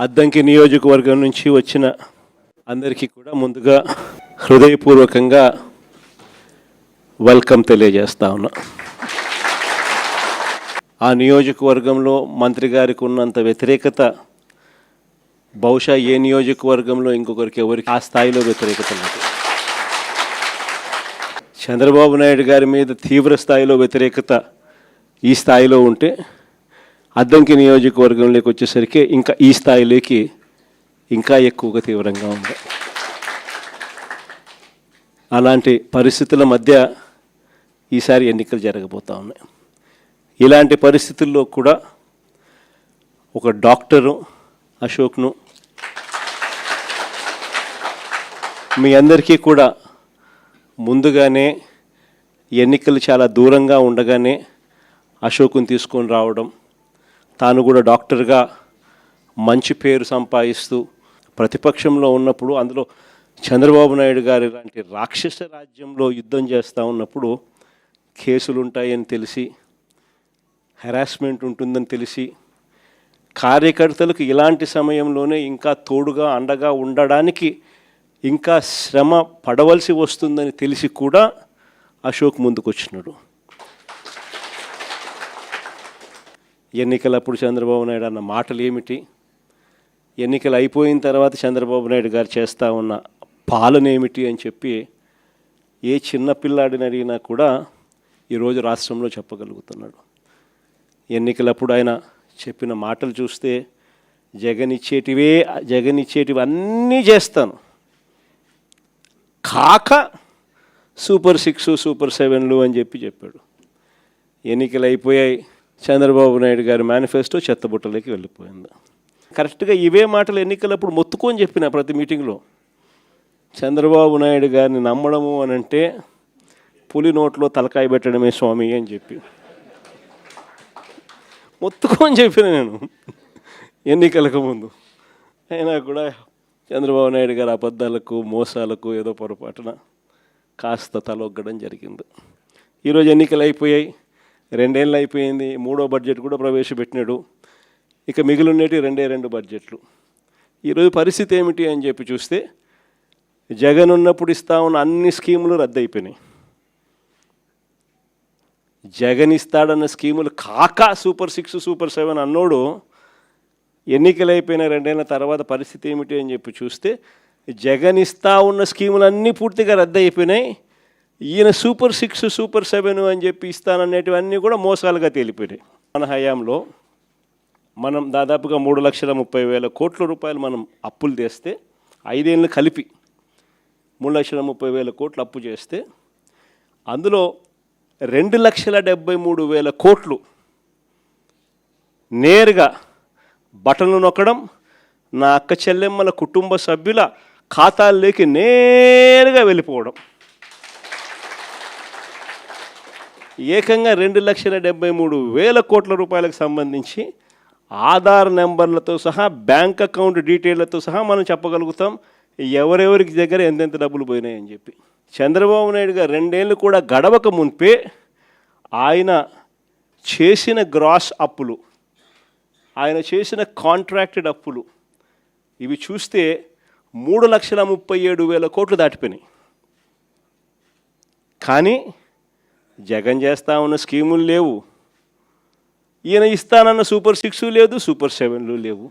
అద్దంకి నియోజకవర్గం నుంచి వచ్చిన అందరికీ కూడా ముందుగా హృదయపూర్వకంగా వెల్కమ్ తెలియజేస్తా ఉన్నా. ఆ నియోజకవర్గంలో మంత్రి గారికి ఉన్నంత వ్యతిరేకత బహుశా ఏ నియోజకవర్గంలో ఇంకొకరికి ఎవరికి ఆ స్థాయిలో వ్యతిరేకత లేదు. చంద్రబాబు నాయుడు గారి మీద తీవ్ర స్థాయిలో వ్యతిరేకత ఈ స్థాయిలో ఉంటే అద్దంకి నియోజకవర్గంలోకి వచ్చేసరికి ఇంకా ఈ స్థాయిలోకి ఇంకా ఎక్కువగా తీవ్రంగా ఉంది. అలాంటి పరిస్థితుల మధ్య ఈసారి ఎన్నికలు జరగబోతూ ఉన్నాయి. ఇలాంటి పరిస్థితుల్లో కూడా ఒక డాక్టరు అశోక్ను మీ అందరికీ కూడా ముందుగానే ఎన్నికలు చాలా దూరంగా ఉండగానే అశోక్ని తీసుకొని రావడం, తాను కూడా డాక్టర్గా మంచి పేరు సంపాదిస్తూ ప్రతిపక్షంలో ఉన్నప్పుడు, అందులో చంద్రబాబు నాయుడు గారి లాంటి రాక్షస రాజ్యంలో యుద్ధం చేస్తూ ఉన్నప్పుడు కేసులు ఉంటాయని తెలిసి, హెరాస్మెంట్ ఉంటుందని తెలిసి, కార్యకర్తలకు ఇలాంటి సమయంలోనే ఇంకా తోడుగా అండగా ఉండడానికి ఇంకా శ్రమ పడవలసి వస్తుందని తెలిసి కూడా అశోక్ ముందుకు వచ్చినాడు. ఎన్నికలప్పుడు చంద్రబాబు నాయుడు అన్న మాటలు ఏమిటి, ఎన్నికలు అయిపోయిన తర్వాత చంద్రబాబు నాయుడు గారు చేస్తూ ఉన్న పాలన ఏమిటి అని చెప్పి ఏ చిన్న పిల్లాడిని అడిగినా కూడా ఈరోజు రాష్ట్రంలో చెప్పగలుగుతున్నాడు. ఎన్నికలప్పుడు ఆయన చెప్పిన మాటలు చూస్తే జగన్ ఇచ్చేటివి అన్నీ చేస్తాను, కాక సూపర్ 6 సూపర్ 7లు అని చెప్పాడు. ఎన్నికలు అయిపోయాయి, చంద్రబాబు నాయుడు గారి మేనిఫెస్టో చెత్తబుట్టలోకి వెళ్ళిపోయింది. కరెక్ట్గా ఇవే మాటలు ఎన్నికలప్పుడు మొత్తుకొని చెప్పిన ప్రతి మీటింగ్లో, చంద్రబాబు నాయుడు గారిని నమ్మడము అని అంటే పులి నోట్లో తలకాయ పెట్టడమే స్వామి అని చెప్పి మొత్తుకొని చెప్పిన నేను ఎన్నికలకు ముందు. అయినా కూడా చంద్రబాబు నాయుడు గారి అబద్ధాలకు మోసాలకు ఏదో పొరపాటున కాస్త తలొగ్గడం జరిగింది. ఈరోజు ఎన్నికలు అయిపోయాయి, 2 ఏళ్ళు అయిపోయింది, 3వ బడ్జెట్ కూడా ప్రవేశపెట్టినాడు. ఇక మిగిలినటి 2 బడ్జెట్లు. ఈరోజు పరిస్థితి ఏమిటి అని చెప్పి చూస్తే, జగన్ ఉన్నప్పుడు ఇస్తా ఉన్న అన్ని స్కీములు రద్దయిపోయినాయి. జగన్ ఇస్తాడన్న స్కీములు కాక సూపర్ 6 సూపర్ 7 అన్నోడు ఎన్నికలు అయిపోయిన 2 ఏళ్ళ తర్వాత పరిస్థితి ఏమిటి అని చెప్పి చూస్తే, జగన్ ఇస్తా ఉన్న స్కీములన్నీ పూర్తిగా రద్దయిపోయినాయి. ఈయన సూపర్ 6 సూపర్ 7 అని చెప్పి ఇస్తాననేటివన్నీ కూడా మోసాలుగా తేలిపోయాయి. మన హయాంలో మనం దాదాపుగా 3,30,000 కోట్ల రూపాయలు మనం అప్పులు తెస్తే, 5 ఏళ్ళు కలిపి 3,30,000 కోట్లు అప్పు చేస్తే, అందులో 2,73,000 కోట్లు నేరుగా బటన్లు నొక్కడం, నా అక్క చెల్లెమ్మల కుటుంబ సభ్యుల ఖాతాల్లోకి నేరుగా వెళ్ళిపోవడం. ఏకంగా 2,73,000 కోట్ల రూపాయలకు సంబంధించి ఆధార్ నెంబర్లతో సహా, బ్యాంక్ అకౌంట్ డీటెయిల్లతో సహా మనం చెప్పగలుగుతాం ఎవరెవరికి దగ్గర ఎంతెంత డబ్బులు పోయినాయని చెప్పి. చంద్రబాబు నాయుడు గారు 2 ఏళ్ళు కూడా గడవక మునిపే ఆయన చేసిన గ్రాస్ అప్పులు, ఆయన చేసిన కాంట్రాక్టెడ్ అప్పులు ఇవి చూస్తే 3,37,000 కోట్లు దాటిపోయినాయి. కానీ జగన్ చేస్తా ఉన్న స్కీములు లేవు, ఈయన ఇస్తానన్న సూపర్ 6 లేదు, సూపర్ 7లు లేవు.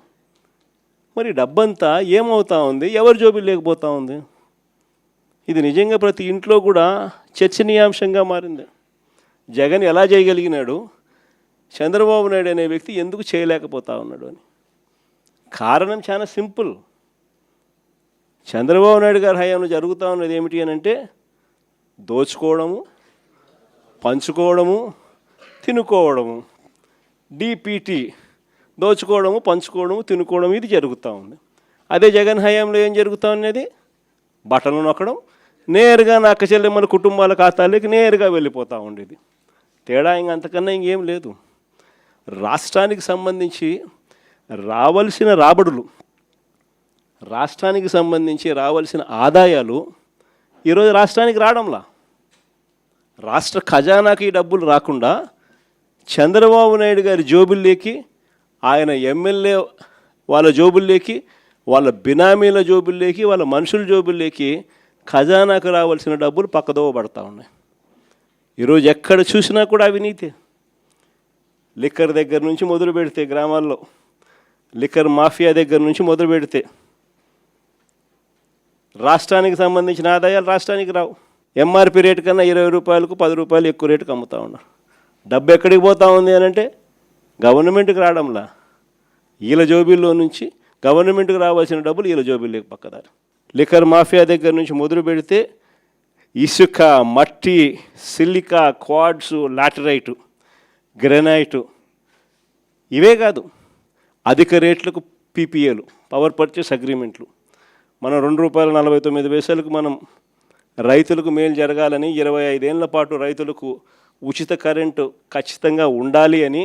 మరి డబ్బంతా ఏమవుతా ఉంది, ఎవరి జోబులు లేకపోతా ఉంది? ఇది నిజంగా ప్రతి ఇంట్లో కూడా చర్చనీయాంశంగా మారింది. జగన్ ఎలా చేయగలిగినాడు, చంద్రబాబు నాయుడు అనే వ్యక్తి ఎందుకు చేయలేకపోతా ఉన్నాడు అని. కారణం చాలా సింపుల్. చంద్రబాబు నాయుడు గారి హయాంలో జరుగుతూ ఉన్నది ఏమిటి అని అంటే, దోచుకోవడము, పంచుకోవడము, తినుకోవడము. డిపిటి, దోచుకోవడము, పంచుకోవడము, తినుకోవడం, ఇది జరుగుతూ ఉంది. అదే జగన్ హయాంలో ఏం జరుగుతూ ఉన్నది, బటన్లు నొక్కడం, నేరుగా నా అక్క చెల్లెమ్మల కుటుంబాల ఖాతాలోకి నేరుగా వెళ్ళిపోతూ ఉండేది. తేడా అంతకన్నా ఇంకేం లేదు. రాష్ట్రానికి సంబంధించి రావాల్సిన రాబడులు, రాష్ట్రానికి సంబంధించి రావాల్సిన ఆదాయాలు ఈరోజు రాష్ట్రానికి రావడంలా. రాష్ట్ర ఖజానాకి డబ్బులు రాకుండా చంద్రబాబు నాయుడు గారి జోబుల్లోకి ఆయన ఎమ్మెల్యే వాళ్ళ జోబుల్లోకి, వాళ్ళ బినామీల జోబుల్లోకి, వాళ్ళ మనుషుల జోబుల్లోకి ఖజానాకు రావాల్సిన డబ్బులు పక్కదోవ పడతా ఉన్నాయి. ఈరోజు ఎక్కడ చూసినా కూడా అవినీతి. లిక్కర్ దగ్గర నుంచి మొదలు పెడితే, గ్రామాల్లో లిక్కర్ మాఫియా దగ్గర నుంచి మొదలు పెడితే రాష్ట్రానికి సంబంధించిన ఆదాయాలు రాష్ట్రానికి రావు. ఎంఆర్పి రేటు కన్నా 20 రూపాయలకు 10 రూపాయలు ఎక్కువ రేటుకి అమ్ముతూ ఉన్నారు. డబ్బు ఎక్కడికి పోతా ఉంది అని అంటే గవర్నమెంట్కి రావడంలా, వీళ్ళ జోబీల్లో నుంచి గవర్నమెంట్కి రావాల్సిన డబ్బులు వీళ్ళ జోబీల్లోకి పక్కదారు. లిక్కర్ మాఫియా దగ్గర నుంచి మొదలు పెడితే ఇసుక, మట్టి, సిలికా, క్వాడ్స్, లాటరైటు, గ్రెనైటు, ఇవే కాదు అధిక రేట్లకు పీపీఏలు, పవర్ పర్చేస్ అగ్రిమెంట్లు. మనం ₹2.49 మనం రైతులకు మేలు జరగాలని 25 ఏళ్ల పాటు రైతులకు ఉచిత కరెంటు ఖచ్చితంగా ఉండాలి అని,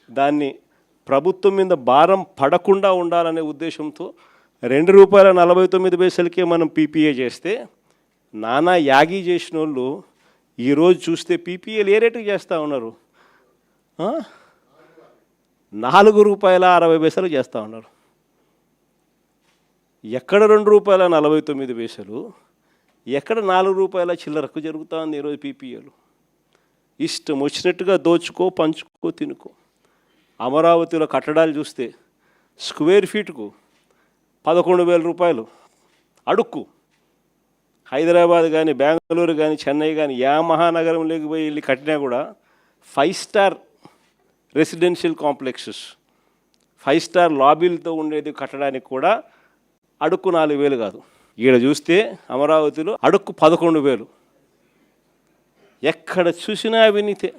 దాన్ని ప్రభుత్వం మీద భారం పడకుండా ఉండాలనే ఉద్దేశంతో ₹2.49కే మనం పీపీఏ చేస్తే, నానా యాగి చేసిన వాళ్ళు ఈరోజు చూస్తే పీపీఏలు ఏ రేటుకి చేస్తూ ఉన్నారు? ₹4.60 చేస్తూ ఉన్నారు. ఎక్కడ ₹2.49, ఎక్కడ ₹4 చిల్లరకు జరుగుతూ ఉంది ఈరోజు పీపీఏలు. ఇష్టం వచ్చినట్టుగా దోచుకో, పంచుకో, తినుకో. అమరావతిలో కట్టడాలు చూస్తే స్క్వేర్ ఫీట్కు ₹11,000 అడుక్కు. హైదరాబాద్ కానీ, బెంగళూరు కానీ, చెన్నై కానీ, మహానగరంలోకి పోయి వెళ్ళి కట్టినా కూడా 5 స్టార్ రెసిడెన్షియల్ కాంప్లెక్సెస్, 5 స్టార్ లాబీలతో ఉండేది కట్టడానికి కూడా అడుక్కు 4,000 కాదు. ఈడ చూస్తే అమరావతిలో అడుక్కు 11,000. ఎక్కడ చూసినా అవినీతే.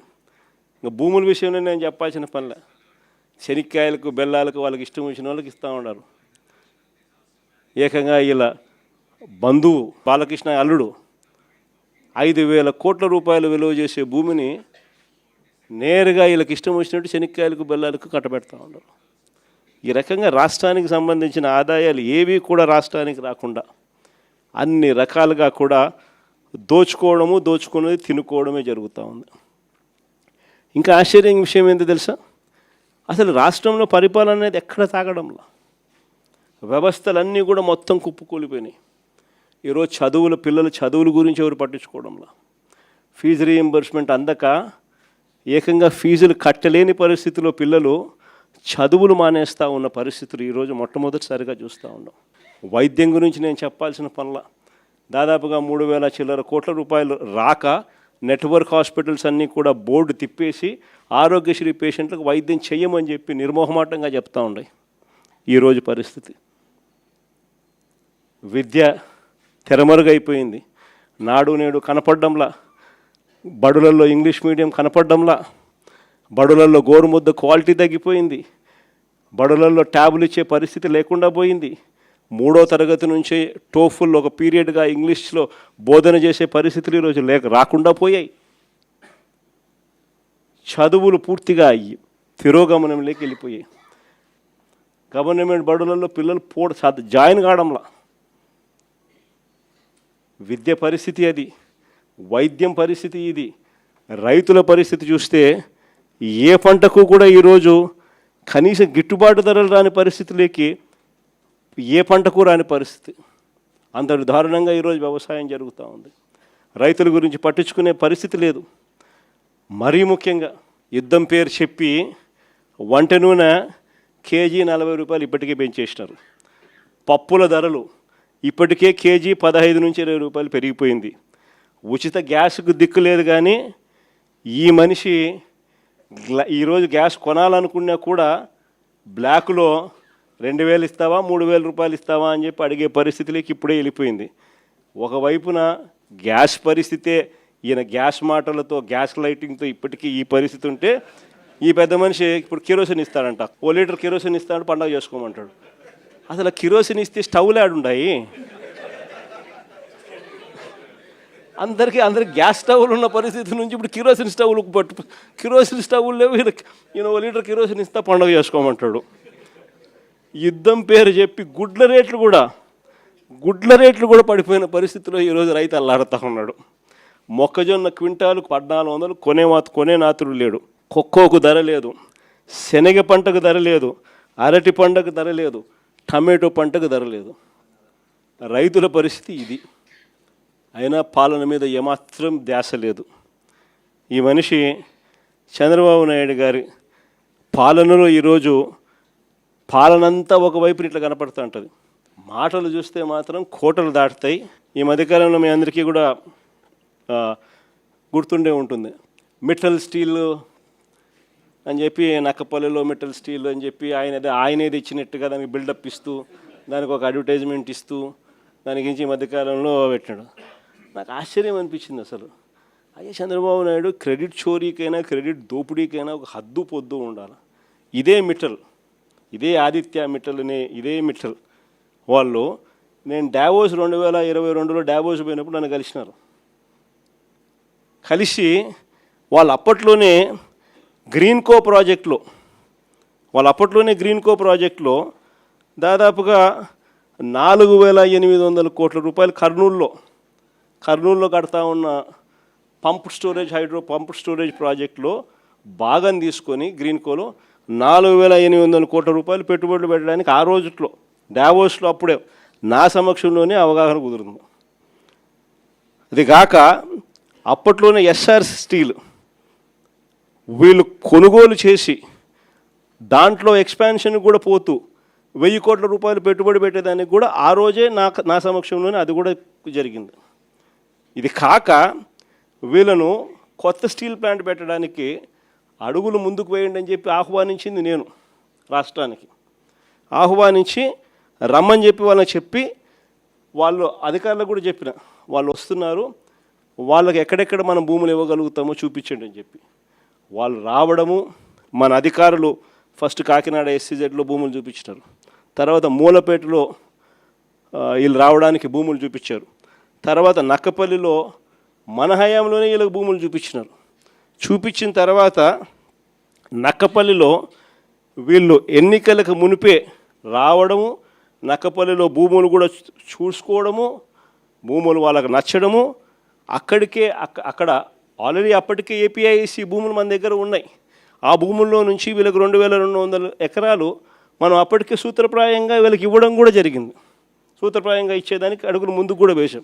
ఇంకా భూముల విషయంలో నేను చెప్పాల్సిన పనిలే. శనిక్కాయలకు, బెల్లాలకు వాళ్ళకి ఇష్టం వచ్చిన వాళ్ళకి ఇస్తూ ఉన్నారు. ఏకంగా ఇలా బంధువు బాలకృష్ణ అల్లుడు 5,000 కోట్ల రూపాయలు విలువ చేసే భూమిని నేరుగా వీళ్ళకి ఇష్టం వచ్చినట్టు శనిక్కాయలకు, బెల్లాలకు కట్టబెడతా ఉన్నారు. ఈ రకంగా రాష్ట్రానికి సంబంధించిన ఆదాయాలు ఏవి కూడా రాష్ట్రానికి రాకుండా అన్ని రకాలుగా కూడా దోచుకోవడము, దోచుకున్నది తినుకోవడమే జరుగుతూ ఉంది. ఇంకా ఆశ్చర్యం విషయం ఏంటో తెలుసా? అసలు రాష్ట్రంలో పరిపాలన అనేది ఎక్కడ తాగడంలా, వ్యవస్థలన్నీ కూడా మొత్తం కుప్పకూలిపోయినాయి. ఈరోజు పిల్లల చదువుల గురించి ఎవరు పట్టించుకోవడంలా, ఫీజు రీయింబర్స్మెంట్ అందక ఏకంగా ఫీజులు కట్టలేని పరిస్థితిలో పిల్లలు చదువులు మానేస్తూ ఉన్న పరిస్థితులు ఈరోజు మొట్టమొదటిసారిగా చూస్తూ ఉన్నాం. వైద్యం గురించి నేను చెప్పాల్సిన పనుల దాదాపుగా 3,000 చిల్లర కోట్ల రూపాయలు రాక నెట్వర్క్ హాస్పిటల్స్ అన్నీ కూడా బోర్డు తిప్పేసి ఆరోగ్యశ్రీ పేషెంట్లకు వైద్యం చెయ్యమని చెప్పి నిర్మోహమాటంగా చెప్తూ ఉన్నాయి. ఈరోజు పరిస్థితి విద్య తెరమరుగైపోయింది. నాడు నేడు కనపడ్డంలా, బడులలో ఇంగ్లీష్ మీడియం కనపడ్డంలా, బడులలో గోరుముద్ద క్వాలిటీ తగ్గిపోయింది, బడులలో ట్యాబులు ఇచ్చే పరిస్థితి లేకుండా పోయింది. 3వ తరగతి నుంచే టోఫుల్ ఒక పీరియడ్గా ఇంగ్లీష్లో బోధన చేసే పరిస్థితులు ఈరోజు రాకుండా పోయాయి. చదువులు పూర్తిగా తిరోగమనంలోకి వెళ్ళిపోయాయి. గవర్నమెంట్ బడులలో పిల్లలు జాయిన్ కావడంలా. విద్య పరిస్థితి అది, వైద్యం పరిస్థితి ఇది. రైతుల పరిస్థితి చూస్తే ఏ పంటకు కూడా ఈరోజు కనీసం గిట్టుబాటు ధరలు రాని పరిస్థితిలోకి ఏ పంటకు రాని పరిస్థితి. అంతటి దారుణంగా ఈరోజు వ్యవసాయం జరుగుతూ ఉంది. రైతుల గురించి పట్టించుకునే పరిస్థితి లేదు. మరీ ముఖ్యంగా యుద్ధం పేరు చెప్పి వంట నూనె కేజీ ₹40 ఇప్పటికే పెంచేసినారు. పప్పుల ధరలు ఇప్పటికే కేజీ ₹15 నుంచి ₹20 పెరిగిపోయింది. ఉచిత గ్యాస్కు దిక్కు లేదు. కానీ ఈ మనిషి ఈరోజు గ్యాస్ కొనాలనుకున్నా కూడా బ్లాక్లో 2,000 ఇస్తావా, ₹3,000 ఇస్తావా అని చెప్పి అడిగే పరిస్థితిలోకి ఇప్పుడే వెళ్ళిపోయింది. ఒకవైపున గ్యాస్ పరిస్థితే, ఈయన గ్యాస్ మాటలతో, గ్యాస్ లైటింగ్తో ఇప్పటికీ ఈ పరిస్థితి ఉంటే, ఈ పెద్ద మనిషి ఇప్పుడు కిరోసిన్ ఇస్తాడంట. 1 లీటర్ కిరోసిన్ ఇస్తాడు, పండగ చేసుకోమంటాడు. అసలు కిరోసిన్ ఇస్తే స్టవ్లు ఆడుండాయి. అందరికీ గ్యాస్ స్టవ్లు ఉన్న పరిస్థితి నుంచి ఇప్పుడు కిరోసిన్ స్టవ్లు కిరోసిన్ స్టవ్లు లేవు. ఈయన 1 లీటర్ కిరోసిన్ ఇస్తా, పండగ చేసుకోమంటాడు. యుద్ధం పేరు చెప్పి గుడ్ల రేట్లు కూడా పడిపోయిన పరిస్థితిలో ఈరోజు రైతు అల్లాడుతూ ఉన్నాడు. మొక్కజొన్న క్వింటాలు 1,400 కొనే నాతుడు లేడు. కొక్కోకు ధర లేదు, శనగ పంటకు ధర లేదు, అరటి పంటకు ధర లేదు, టమాటో పంటకు ధర లేదు. రైతుల పరిస్థితి ఇది. అయినా పాలన మీద ఏమాత్రం ధ్యాస లేదు. ఈ మనిషి చంద్రబాబు నాయుడు గారి పాలనలో ఈరోజు పాలనంతా ఒకవైపు ఇట్లా కనపడుతూ ఉంటుంది. మాటలు చూస్తే మాత్రం కోటలు దాటుతాయి. ఈ మధ్యకాలంలో మీ అందరికీ కూడా గుర్తుండే ఉంటుంది. మెటల్ స్టీల్ అని చెప్పి నక్కపల్లిలో మెటల్ స్టీల్ అని చెప్పి ఆయనేది ఇచ్చినట్టుగా దానికి బిల్డప్ ఇస్తూ దానికి ఒక అడ్వర్టైజ్మెంట్ ఇస్తూ దాని గురించి ఈ మధ్యకాలంలో పెట్టాడు. నాకు ఆశ్చర్యం అనిపించింది అసలు. అయ్యే చంద్రబాబు నాయుడు క్రెడిట్ చోరీకైనా క్రెడిట్ దోపిడీకైనా ఒక హద్దు పొద్దు ఉండాలి. ఇదే మిట్టల్, ఇదే ఆదిత్య మిట్టల్ అనే ఇదే మిట్టల్ వాళ్ళు నేను డావోస్ 2022లో డావోస్ పోయినప్పుడు నన్ను కలిసినారు. కలిసి వాళ్ళు అప్పట్లోనే గ్రీన్కో ప్రాజెక్టులో దాదాపుగా 4,800 కోట్ల రూపాయలు కర్నూలులో కడతా ఉన్న పంప్ స్టోరేజ్ ప్రాజెక్టులో భాగం తీసుకొని గ్రీన్కోలో 4,800 కోట్ల రూపాయలు పెట్టుబడులు పెట్టడానికి ఆ రోజుట్లో డావోస్లో అప్పుడే నా సమక్షంలోనే అవగాహన కుదురుంది. అది కాక అప్పట్లోనే ఎస్ఆర్ స్టీల్ వీళ్ళు కొనుగోలు చేసి దాంట్లో ఎక్స్పాన్షన్ కూడా పోతూ 1,000 కోట్ల రూపాయలు పెట్టుబడి పెట్టేదానికి కూడా ఆ రోజే నా సమక్షంలోనే అది కూడా జరిగింది. ఇది కాక వీళ్ళను కొత్త స్టీల్ ప్లాంట్ పెట్టడానికి అడుగులు ముందుకు వేయండి అని చెప్పి ఆహ్వానించింది నేను. రాష్ట్రానికి ఆహ్వానించి రమ్మని చెప్పి వాళ్ళని చెప్పి వాళ్ళు అధికారులకు కూడా చెప్పిన వాళ్ళు వస్తున్నారు, వాళ్ళకి ఎక్కడెక్కడ మనం భూములు ఇవ్వగలుగుతామో చూపించండి అని చెప్పి వాళ్ళు రావడము. మన అధికారులు ఫస్ట్ కాకినాడ SCZలో భూములు చూపించినారు, తర్వాత మూలపేటలో వీళ్ళు రావడానికి భూములు చూపించారు, తర్వాత నక్కపల్లిలో మన హయాంలోనే వీళ్ళకి భూములు చూపించినారు. చూపించిన తర్వాత నక్కపల్లిలో వీళ్ళు ఎన్నికలకు మునిపే రావడము, నక్కపల్లిలో భూములు కూడా చూసుకోవడము, భూములు వాళ్ళకు నచ్చడము, అక్కడ ఆల్రెడీ అప్పటికే APIC భూములు మన దగ్గర ఉన్నాయి. ఆ భూముల్లో నుంచి వీళ్ళకి 2,200 ఎకరాలు మనం అప్పటికే సూత్రప్రాయంగా వీళ్ళకి ఇవ్వడం కూడా జరిగింది. సూత్రప్రాయంగా ఇచ్చేదానికి అడుగులు ముందుకు కూడా వేశాం.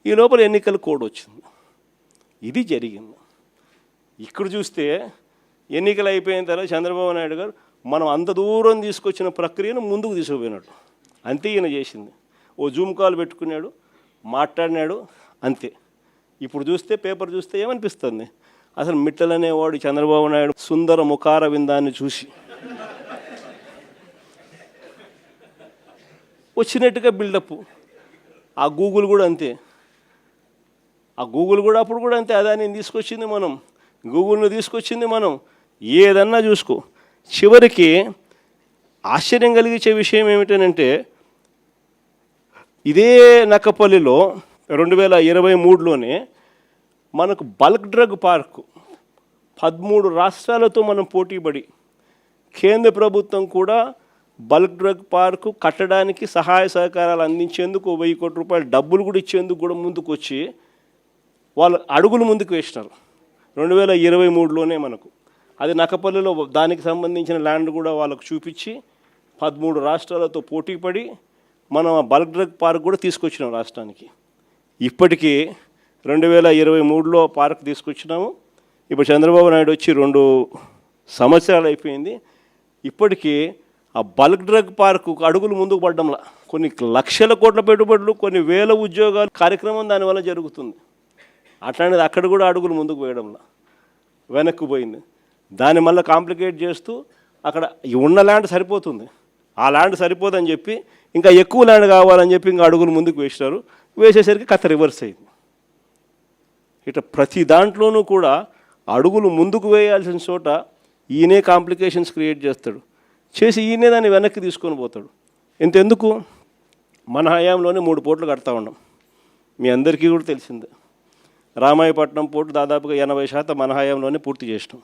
ఈ లోపల ఎన్నికల కోడ్ వచ్చింది. ఇది జరిగింది. ఇక్కడ చూస్తే ఎన్నికలు అయిపోయిన తర్వాత చంద్రబాబు నాయుడు గారు మనం అంత దూరం తీసుకొచ్చిన ప్రక్రియను ముందుకు తీసుకుపోయినాడు. అంతే ఈయన చేసింది. ఓ జూమ్ కాల్ పెట్టుకున్నాడు, మాట్లాడినాడు, అంతే. ఇప్పుడు చూస్తే పేపర్ చూస్తే ఏమనిపిస్తుంది, అసలు మిట్టల్ అనేవాడు చంద్రబాబు నాయుడు సుందర ముఖార విందాన్ని చూసి వచ్చినట్టుగా బిల్డప్. ఆ గూగుల్ కూడా అంతే, అప్పుడు కూడా అంతే. అదాన్ని తీసుకొచ్చింది మనం, గూగుల్ని తీసుకొచ్చింది మనం. ఏదన్నా చూసుకో. చివరికి ఆశ్చర్యం కలిగించే విషయం ఏమిటనంటే ఇదే నక్కపల్లిలో 2023లోనే మనకు బల్క్ డ్రగ్ పార్కు 13 రాష్ట్రాలతో మనం పోటీపడి కేంద్ర ప్రభుత్వం కూడా బల్క్ డ్రగ్ పార్కు కట్టడానికి సహాయ సహకారాలు అందించేందుకు 1,000 కోట్ల రూపాయలు డబ్బులు కూడా ఇచ్చేందుకు కూడా ముందుకు వచ్చి వాళ్ళు అడుగులు ముందుకు వేసినారు 2023లోనే. మనకు అది నక్కపల్లిలో దానికి సంబంధించిన ల్యాండ్ కూడా వాళ్ళకు చూపించి 13 రాష్ట్రాలతో పోటీపడి మనం ఆ బల్క్ డ్రగ్ పార్క్ కూడా తీసుకొచ్చినాం రాష్ట్రానికి. ఇప్పటికీ 2023లో పార్క్ తీసుకొచ్చినాము. ఇప్పుడు చంద్రబాబు నాయుడు వచ్చి 2 సంవత్సరాలు అయిపోయింది. ఇప్పటికీ ఆ బల్క్ డ్రగ్ పార్కు అడుగులు ముందుకు పడ్డంలా కొన్ని లక్షల కోట్ల పెట్టుబడులు, కొన్ని వేల ఉద్యోగాలు కార్యక్రమం దానివల్ల జరుగుతుంది. అట్లాంటిది అక్కడ కూడా అడుగులు ముందుకు వేయడంలా వెనక్కి పోయింది. దాన్ని మళ్ళీ కాంప్లికేట్ చేస్తూ అక్కడ ఉన్న ల్యాండ్ సరిపోతుంది, ఆ ల్యాండ్ సరిపోదని చెప్పి ఇంకా ఎక్కువ ల్యాండ్ కావాలని చెప్పి ఇంకా అడుగులు ముందుకు వేసినారు. వేసేసరికి కథ రివర్స్ అయింది. ఇట్లా ప్రతి దాంట్లోనూ కూడా అడుగులు ముందుకు వేయాల్సిన చోట ఈయనే కాంప్లికేషన్స్ క్రియేట్ చేస్తాడు, చేసి ఈయనే దాన్ని వెనక్కి తీసుకొని పోతాడు. ఇంతెందుకు, మన హయాంలోనే 3 పోర్టులు కడతా ఉన్నాం. మీ అందరికీ కూడా తెలిసిందే. రామాయపట్నం పోర్టు దాదాపుగా 80% మన హయాంలోనే పూర్తి చేసినాం.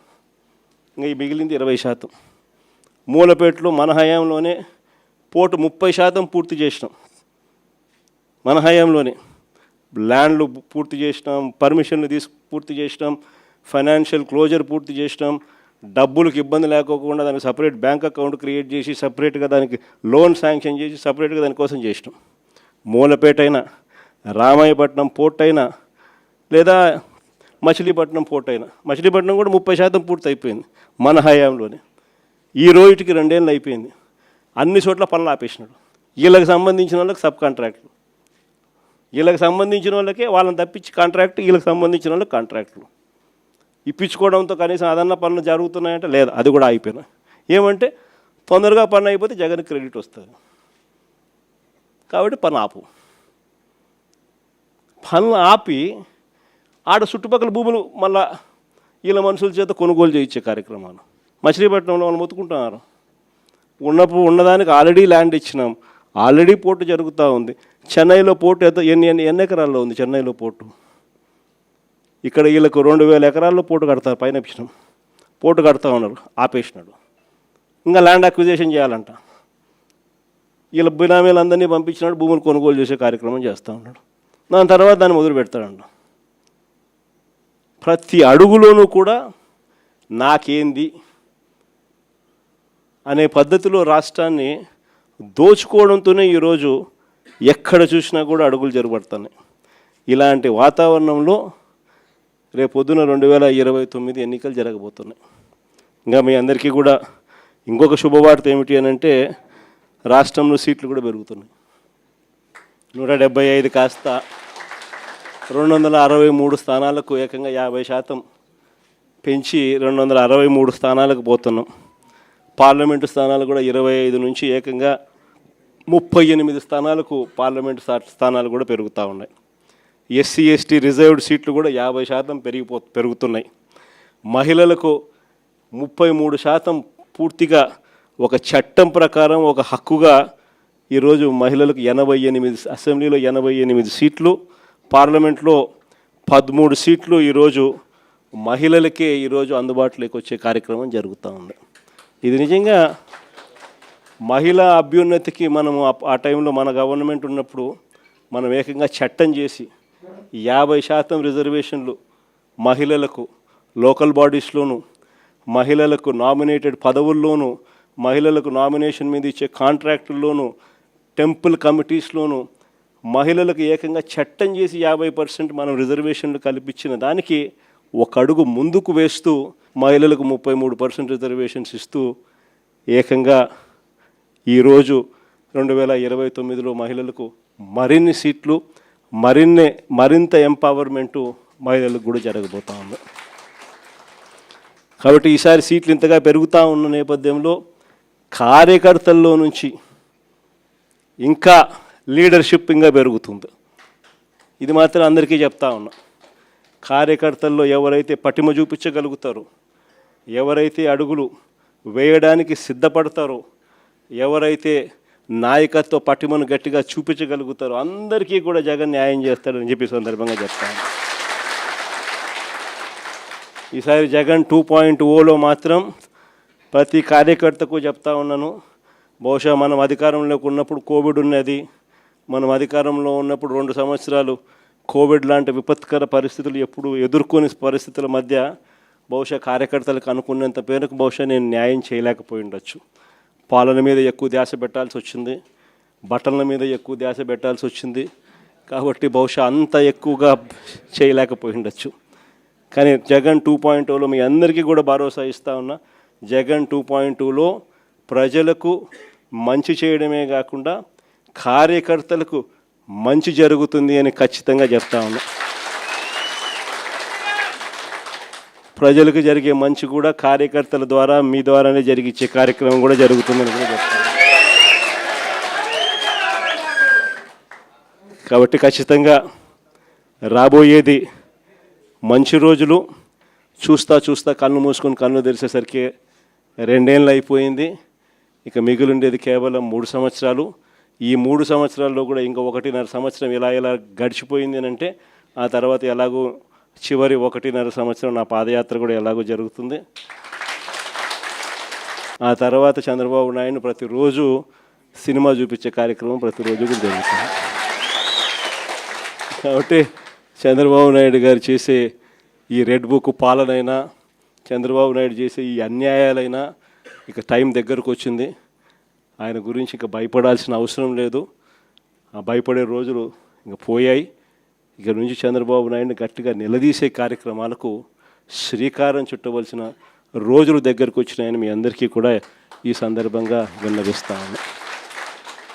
ఇంకా ఈ మిగిలింది 20%. మూలపేటలో మన హయాంలోనే పోర్టు 30% పూర్తి చేసినాం. మన హయాంలోనే ల్యాండ్లు పూర్తి చేసినాం, పర్మిషన్లు పూర్తి చేసినాం, ఫైనాన్షియల్ క్లోజర్ పూర్తి చేసినాం, డబ్బులకు ఇబ్బంది లేకోకుండా దానికి సపరేట్ బ్యాంక్ అకౌంట్ క్రియేట్ చేసి సపరేట్గా దానికి లోన్ శాంక్షన్ చేసి సపరేట్గా దానికోసం చేసినాం. మూలపేట అయినా, రామాయపట్నం పోర్ట్ అయినా, లేదా మచిలీపట్నం పోర్ట్ అయినా. మచిలీపట్నం కూడా 30% పూర్తి అయిపోయింది మన హయాంలోనే. ఈ రోజుకి 2 ఏళ్ళు అయిపోయింది. అన్ని చోట్ల పనులు ఆపేసినాడు. వీళ్ళకి సంబంధించిన వాళ్ళకి సబ్ కాంట్రాక్టులు, వీళ్ళకి సంబంధించిన వాళ్ళకే వాళ్ళని తప్పించి కాంట్రాక్ట్, వీళ్ళకి సంబంధించిన వాళ్ళకి కాంట్రాక్టులు ఇప్పించుకోవడంతో కనీసం అదన్న పనులు జరుగుతున్నాయంటే లేదు, అది కూడా అయిపోయినా. ఏమంటే తొందరగా పని అయిపోతే జగన్ క్రెడిట్ వస్తుంది కాబట్టి పని ఆపు. పనులు ఆపి ఆడ చుట్టుపక్కల భూములు మళ్ళా వీళ్ళ మనుషుల చేత కొనుగోలు చేయించే కార్యక్రమాలు. మచిలీపట్నంలో వాళ్ళు మొత్తుకుంటున్నారు. ఉన్నదానికి ఆల్రెడీ ల్యాండ్ ఇచ్చినాం, ఆల్రెడీ పోర్టు జరుగుతూ ఉంది. చెన్నైలో పోర్టు ఎన్ని ఎకరాల్లో ఉంది చెన్నైలో పోర్టు? ఇక్కడ వీళ్ళకు 2000 ఎకరాల్లో పోర్టు కడతారు, పైన ఇచ్చినాం. పోర్టు కడతా ఉన్నారు, ఆపేసినాడు. ఇంకా ల్యాండ్ అక్విజిషన్ చేయాలంట. వీళ్ళ బినామీలందరినీ పంపించినాడు, భూములు కొనుగోలు చేసే కార్యక్రమం చేస్తూ ఉన్నాడు. దాని తర్వాత దాన్ని మొదలు పెడతాడంట. ప్రతి అడుగులోనూ కూడా నాకేంది అనే పద్ధతిలో రాష్ట్రాన్ని దోచుకోవడంతోనే ఈరోజు ఎక్కడ చూసినా కూడా అడుగులు జరగబడుతున్నాయి. ఇలాంటి వాతావరణంలో రేపొద్దున 2029 ఎన్నికలు జరగబోతున్నాయి. ఇంకా మీ అందరికీ కూడా ఇంకొక శుభవార్త ఏమిటి అని అంటే, రాష్ట్రంలో సీట్లు కూడా పెరుగుతున్నాయి. 175 కాస్త 263 స్థానాలకు ఏకంగా 50% పెంచి 263 స్థానాలకు పోతున్నాం. పార్లమెంటు స్థానాలు కూడా 25 నుంచి ఏకంగా 38 స్థానాలకు పార్లమెంటు స్థానాలు కూడా పెరుగుతూ ఉన్నాయి. ఎస్సీ ఎస్టీ రిజర్వ్డ్ సీట్లు కూడా 50% పెరుగుతున్నాయి. మహిళలకు 33% పూర్తిగా ఒక చట్టం ప్రకారం ఒక హక్కుగా ఈరోజు మహిళలకు 88 అసెంబ్లీలో 88 సీట్లు, పార్లమెంట్లో 13 సీట్లు ఈరోజు మహిళలకే ఈరోజు అందుబాటులోకి వచ్చే కార్యక్రమం జరుగుతూ ఉంది. ఇది నిజంగా మహిళా అభ్యున్నతికి మనము ఆ టైంలో మన గవర్నమెంట్ ఉన్నప్పుడు మనం ఏకంగా చట్టం చేసి 50% రిజర్వేషన్లు మహిళలకు లోకల్ బాడీస్లోను, మహిళలకు నామినేటెడ్ పదవుల్లోనూ, మహిళలకు నామినేషన్ మీద ఇచ్చే కాంట్రాక్టుల్లోనూ, టెంపుల్ కమిటీస్లోనూ మహిళలకు ఏకంగా చట్టం చేసి 50% మనం రిజర్వేషన్లు కల్పించిన దానికి ఒక అడుగు ముందుకు వేస్తూ మహిళలకు 33% రిజర్వేషన్స్ ఇస్తూ ఏకంగా ఈరోజు 2029లో మహిళలకు మరిన్ని సీట్లు, మరింత ఎంపవర్మెంటు మహిళలకు కూడా జరగబోతూ ఉంది. కాబట్టి ఈసారి సీట్లు ఇంతగా పెరుగుతూ ఉన్న నేపథ్యంలో కార్యకర్తల్లో నుంచి ఇంకా లీడర్షిప్ ఇంకా పెరుగుతుంది. ఇది మాత్రం అందరికీ చెప్తా ఉన్నా. కార్యకర్తల్లో ఎవరైతే పటిమ చూపించగలుగుతారో, ఎవరైతే అడుగులు వేయడానికి సిద్ధపడతారో, ఎవరైతే నాయకత్వ పటిమను గట్టిగా చూపించగలుగుతారో అందరికీ కూడా జగన్ న్యాయం చేస్తాడని చెప్పి సందర్భంగా చెప్తాను. ఈసారి జగన్ 2.0లో మాత్రం ప్రతి కార్యకర్తకు చెప్తా ఉన్నాను. బహుశా మనం అధికారంలోకి ఉన్నప్పుడు కోవిడ్ ఉన్నది, మనం అధికారంలో ఉన్నప్పుడు 2 సంవత్సరాలు కోవిడ్ లాంటి విపత్కర పరిస్థితులు ఎప్పుడు ఎదుర్కొని పరిస్థితుల మధ్య బహుశా కార్యకర్తలకు అనుకున్నంత పేరుకు బహుశా నేను న్యాయం చేయలేకపోయి ఉండొచ్చు. పాలన మీద ఎక్కువ ధ్యాస పెట్టాల్సి వచ్చింది, బట్టల మీద ఎక్కువ ధ్యాస పెట్టాల్సి వచ్చింది. కాబట్టి బహుశా అంత ఎక్కువగా చేయలేకపోయి ఉండొచ్చు. కానీ జగన్ 2.0లో మీ అందరికీ కూడా భరోసా ఇస్తా ఉన్నా. జగన్ 2.0లో ప్రజలకు మంచి చేయడమే కాకుండా కార్యకర్తలకు మంచి జరుగుతుంది అని ఖచ్చితంగా చెప్తా ఉన్నా. ప్రజలకు జరిగే మంచి కూడా కార్యకర్తల ద్వారా మీ ద్వారానే జరిగించే కార్యక్రమం కూడా జరుగుతుందని కూడా చెప్తాను. కాబట్టి ఖచ్చితంగా రాబోయేది మంచి రోజులు. చూస్తా కళ్ళు మూసుకొని కళ్ళు తెరిచేసరికి 2 ఏళ్ళు అయిపోయింది. ఇక మిగిలిండేది కేవలం 3 సంవత్సరాలు. ఈ 3 సంవత్సరాల్లో కూడా ఇంకా 1.5 సంవత్సరం ఇలా గడిచిపోయింది అని అంటే ఆ తర్వాత ఎలాగో చివరి 1.5 సంవత్సరం నా పాదయాత్ర కూడా ఎలాగో జరుగుతుంది. ఆ తర్వాత చంద్రబాబు నాయుడు ప్రతిరోజు సినిమా చూపించే కార్యక్రమం ప్రతిరోజు కూడా జరుగుతుంది. కాబట్టి చంద్రబాబు నాయుడు గారు చేసే ఈ రెడ్ బుక్ పాలనైనా, చంద్రబాబు నాయుడు చేసే ఈ అన్యాయాలైనా ఇక టైం దగ్గరకు వచ్చింది. ఆయన గురించి ఇక భయపడాల్సిన అవసరం లేదు. ఆ భయపడే రోజులు ఇంక పోయాయి. ఇక నుంచి చంద్రబాబు నాయుడిని గట్టిగా నిలదీసే కార్యక్రమాలకు శ్రీకారం చుట్టవలసిన రోజులు దగ్గరకు వచ్చినాయని మీ అందరికీ కూడా ఈ సందర్భంగా విన్నవిస్తాను.